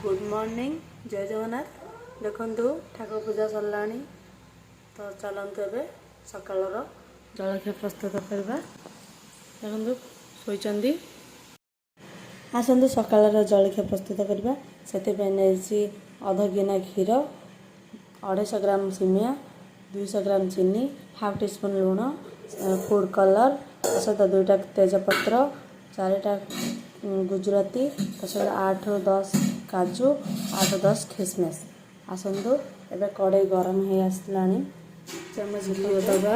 Good morning जय जगन्नाथ। देखु ठाकुर पूजा सरला तो चलतु ए सकाल जलखिया प्रस्तुत करवा। देखु शोचंदी आसतु सकाल जलखिया प्रस्तुत करवा। से अध गिना क्षीर 250 ग्राम सिमिया 200 ग्राम चीनी हाफ टी स्पून लुण फूड कलर सहित 2टा तेजपत्र 4टा गुजराती सहित 8-10 काजू 8-10 खिसमिस। आसतु एबे कड़े गरम हो आसला चमच घी दबा।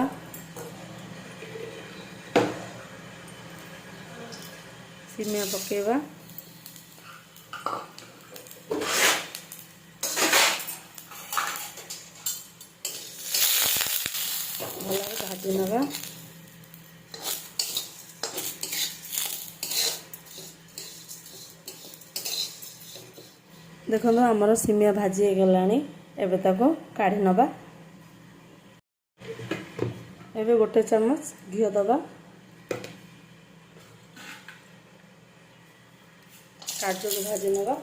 सिमिया पकेवा भल भाजी नवा। देखो आमर सिमिया भाजी हो गला। एबे ताको काढ़ी नवा। एबे गोटे चम्मच घी दबा। काजू को भाजी नवा।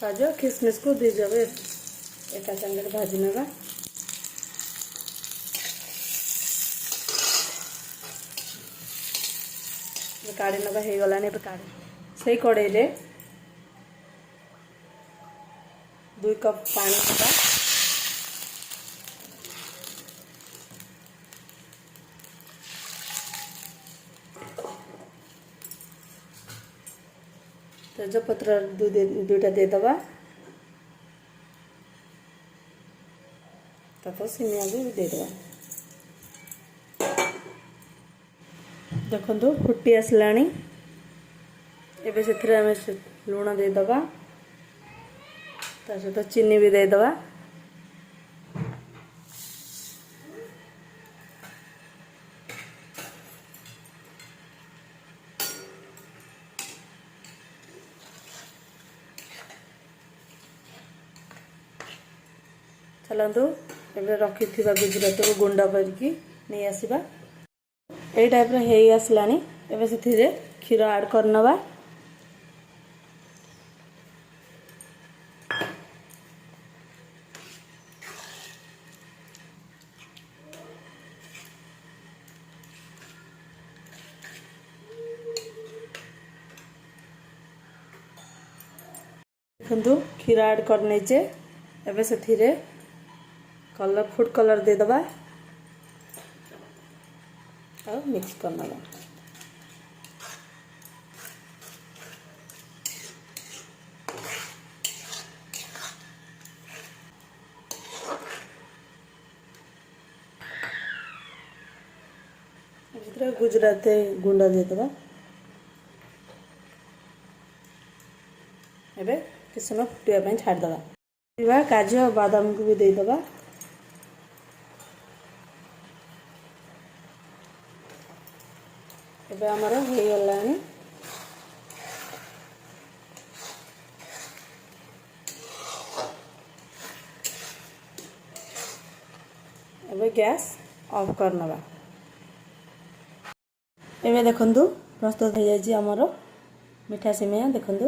काजू खिसमिस को दी जावे एका संगे भाजी नवा। काढ़ी नवा हो गला। काढ़ी से कड़े 2 कप पानी दबा। तेजपत्र 2टा दे दबा। तापर सिमिया भी दे दबा। देखो फुटी आसला। एबे से आम लुण दे दबा। सहित चीनी भी दे दबा। चलतु एबे रखि गुजराती को गुंड करके नहीं आसवा। यही टाइप हो आसला। एबे से क्षीर ऐड करनवा। देखु क्षीर ऐड करने एबे से कलर फूड कलर दे दबा और मिक्स करना। गुजराती गुंडा दे दबा। एबे किस समय फुटिया छाड़ दबा। काजू और बादाम को भी दे दबा। एबे हमर हो गला। एबे गैस ऑफ करनवा। एबे देखंतु प्रस्तुत हो जाय छी हमर मीठा सिमिया। देखंतु